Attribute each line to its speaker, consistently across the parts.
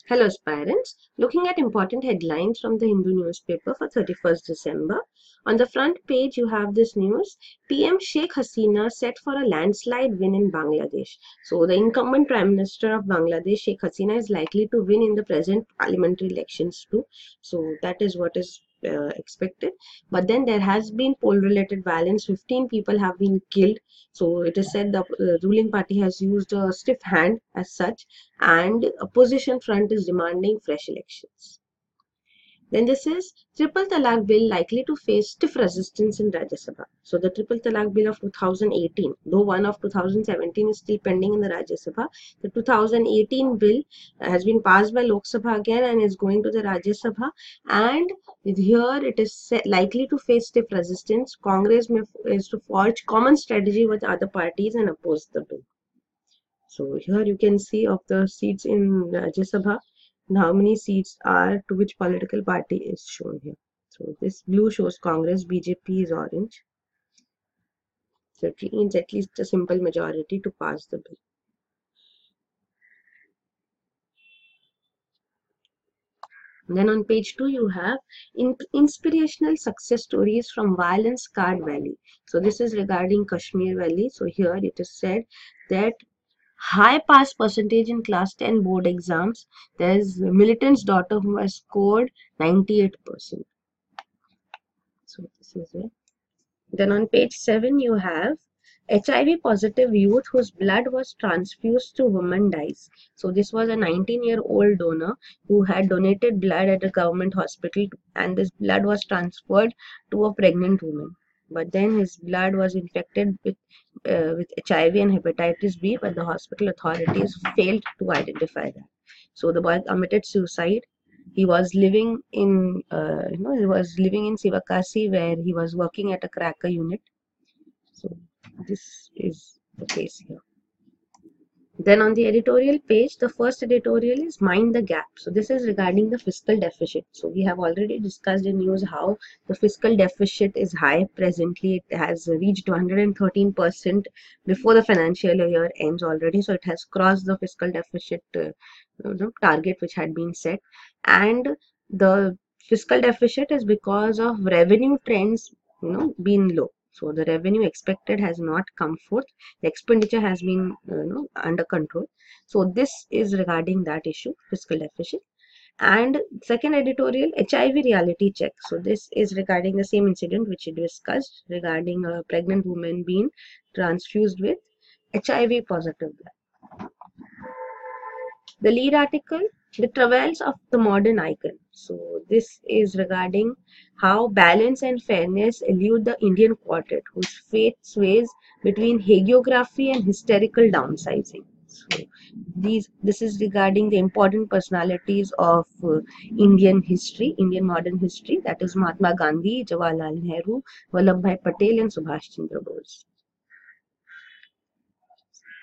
Speaker 1: Hello aspirants, looking at important headlines from the Hindu newspaper for 31st December. On the front page you have this news, PM Sheikh Hasina set for a landslide win in Bangladesh. So the incumbent Prime Minister of Bangladesh, Sheikh Hasina, is likely to win in the present parliamentary elections too. So that is what is expected. But then there has been poll related violence, 15 people have been killed. So it is said the ruling party has used a stiff hand as such, and opposition front is demanding fresh elections. Then this is Triple Talaq Bill likely to face stiff resistance in Rajya Sabha. So the Triple Talaq Bill of 2018, though one of 2017 is still pending in the Rajya Sabha, the 2018 bill has been passed by Lok Sabha again and is going to the Rajya Sabha, and here it is likely to face stiff resistance. Congress is to forge common strategy with other parties and oppose the bill. So here you can see of the seats in Rajya Sabha, how many seats are to which political party is shown here. So this blue shows Congress, BJP is orange. So it means at least a simple majority to pass the bill. Then on page 2 you have inspirational success stories from violence scarred valley. So this is regarding Kashmir Valley. So here it is said that high pass percentage in class 10 board exams. There's a militant's daughter who has scored 98%. So this is it. Then on page 7 you have HIV positive youth whose blood was transfused to woman dies. So this was a 19-year-old donor who had donated blood at a government hospital, and this blood was transferred to a pregnant woman. But then his blood was infected with HIV and hepatitis B, but the hospital authorities failed to identify that. So the boy committed suicide. He was living in, he was living in Sivakasi, where he was working at a cracker unit. So this is the case here. Then on the editorial page, the first editorial is Mind the Gap. So this is regarding the fiscal deficit. So we have already discussed in news how the fiscal deficit is high. Presently, it has reached 113% before the financial year ends already. So it has crossed the fiscal deficit target which had been set. And the fiscal deficit is because of revenue trends, being low. So the revenue expected has not come forth. The expenditure has been under control. So this is regarding that issue, fiscal deficit. And second editorial, HIV reality check. So this is regarding the same incident which we discussed regarding a pregnant woman being transfused with HIV positive blood. The lead article, The Travails of the Modern Icon. So this is regarding how balance and fairness elude the Indian quartet, whose fate sways between hagiography and hysterical downsizing. So this is regarding the important personalities of Indian history, Indian modern history, that is Mahatma Gandhi, Jawaharlal Nehru, Vallabhbhai Patel and Subhash Chandra Bose.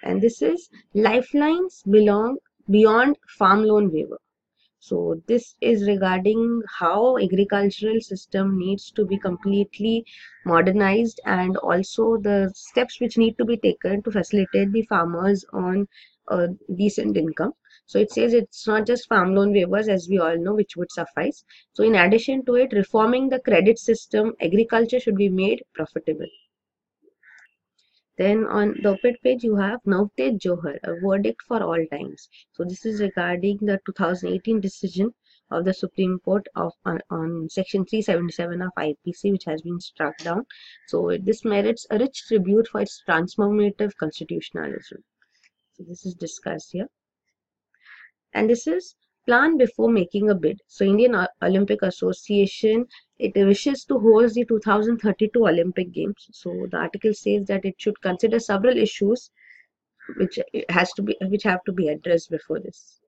Speaker 1: And this is Lifelines Beyond Farm Loan Waiver. So this is regarding how agricultural system needs to be completely modernized, and also the steps which need to be taken to facilitate the farmers on a decent income. So it says it's not just farm loan waivers, as we all know, which would suffice. So in addition to it, reforming the credit system, agriculture should be made profitable. Then on the op-ed page, you have Navtej Johar, a verdict for all times. So this is regarding the 2018 decision of the Supreme Court on Section 377 of IPC, which has been struck down. So this merits a rich tribute for its transformative constitutionalism. So this is discussed here. And this is plan before making a bid. So Indian Olympic Association, it wishes to host the 2032 Olympic Games. So the article says that it should consider several issues which have to be addressed before this.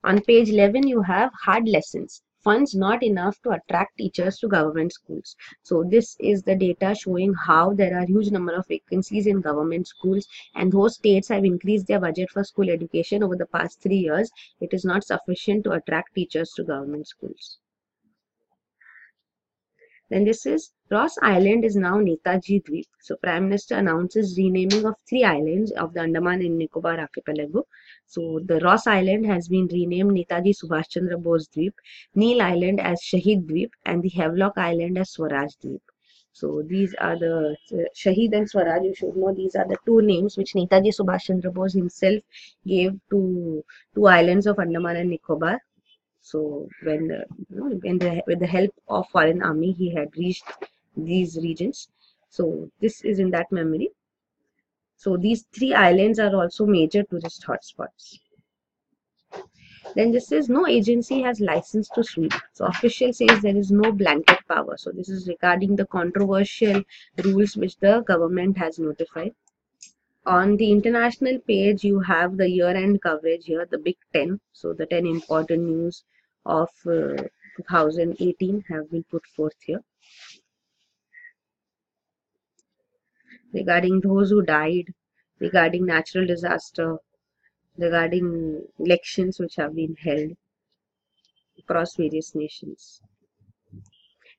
Speaker 1: On page 11 you have hard lessons. Funds not enough to attract teachers to government schools. So this is the data showing how there are huge number of vacancies in government schools, and those states have increased their budget for school education over the past 3 years. It is not sufficient to attract teachers to government schools. Then this is Ross Island is now Netaji Dweep. So Prime Minister announces renaming of 3 islands of the Andaman and Nicobar archipelago. So the Ross Island has been renamed Netaji Subhash Chandra Bose Dweep, Neil Island as Shahid Dweep, and the Havelock Island as Swaraj Dweep. So these are the Shahid and Swaraj. You should know these are the two names which Netaji Subhash Chandra Bose himself gave to 2 islands of Andaman and Nicobar. So with the help of foreign army, he had reached these regions. So this is in that memory. So these 3 islands are also major tourist hotspots. Then this is no agency has license to sweep. So official says there is no blanket power. So this is regarding the controversial rules which the government has notified. On the international page, you have the year-end coverage here, the Big 10. So the 10 important news of 2018 have been put forth here. Regarding those who died, regarding natural disaster, regarding elections which have been held across various nations.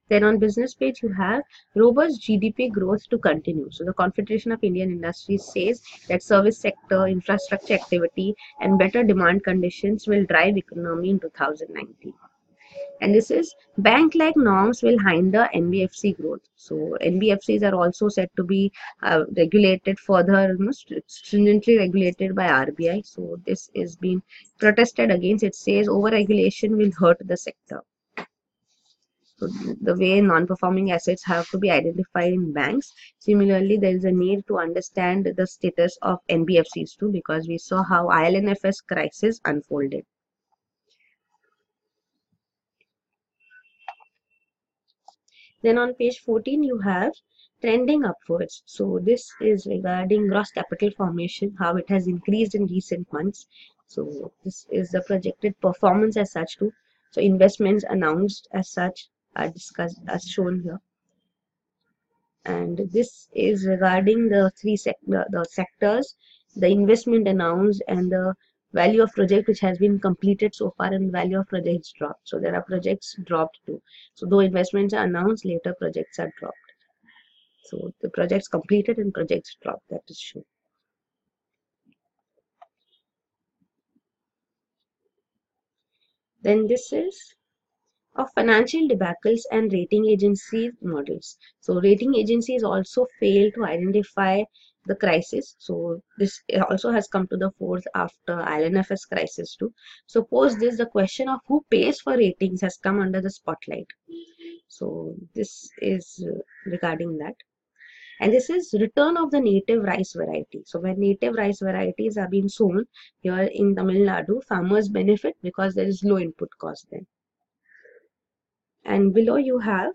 Speaker 1: Then on business page, you have robust GDP growth to continue. So the Confederation of Indian Industries says that service sector, infrastructure activity, and better demand conditions will drive economy in 2019. And this is bank-like norms will hinder NBFC growth. So NBFCs are also said to be regulated further, stringently regulated by RBI. So this is being protested against. It says over-regulation will hurt the sector. So the way non-performing assets have to be identified in banks. Similarly, there is a need to understand the status of NBFCs too, because we saw how ILNFS crisis unfolded. Then on page 14, you have trending upwards. So this is regarding gross capital formation, how it has increased in recent months. So this is the projected performance as such too. So investments announced as such are discussed as shown here. And this is regarding the the sectors, the investment announced, and the value of project which has been completed so far, and value of projects dropped. So there are projects dropped too. So though investments are announced, later projects are dropped. So the projects completed and projects dropped, that is shown. Then this is of financial debacles and rating agency models. So rating agencies also fail to identify the crisis. So this also has come to the fore after ILNFS crisis too. So post this, the question of who pays for ratings has come under the spotlight. So this is regarding that. And this is return of the native rice variety. So when native rice varieties are being sown here in Tamil Nadu, farmers benefit because there is low input cost then. And below you have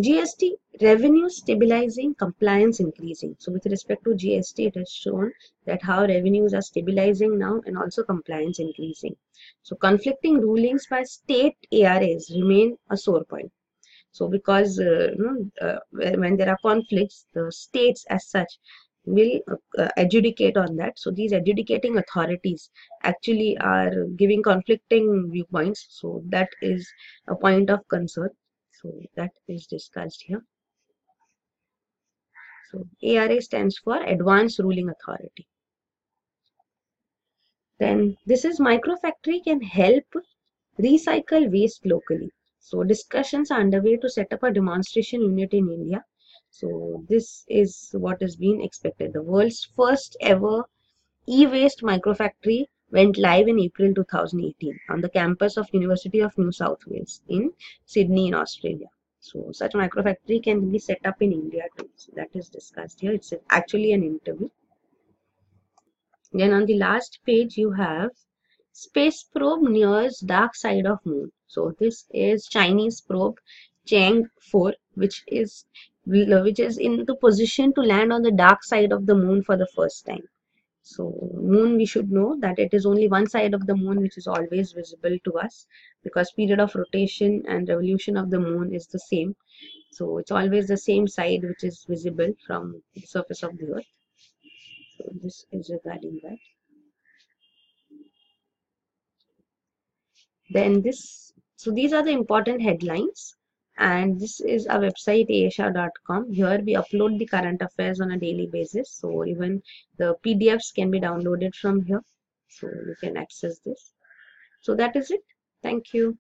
Speaker 1: GST revenue stabilizing, compliance increasing. So with respect to GST, it has shown that how revenues are stabilizing now and also compliance increasing. So conflicting rulings by state ARAs remain a sore point. So because when there are conflicts, the states as such will adjudicate on that. So these adjudicating authorities actually are giving conflicting viewpoints. So that is a point of concern. So that is discussed here. So ARA stands for Advanced Ruling Authority. Then this is microfactory can help recycle waste locally. So discussions are underway to set up a demonstration unit in India. So this is what is being expected. The world's first ever e-waste microfactory went live in April 2018 on the campus of University of New South Wales in Sydney in Australia. So such microfactory can be set up in India too. So that is discussed here. It's actually an interview. Then on the last page you have space probe nears dark side of moon. So this is Chinese probe Chang 4, which is in the position to land on the dark side of the moon for the first time. So moon, we should know that it is only one side of the moon which is always visible to us, because period of rotation and revolution of the moon is the same. So it's always the same side which is visible from the surface of the earth. So this is regarding that. Then so these are the important headlines. And this is our website asia.com. Here we upload the current affairs on a daily basis. So even the PDFs can be downloaded from here. So you can access this. So that is it. Thank you.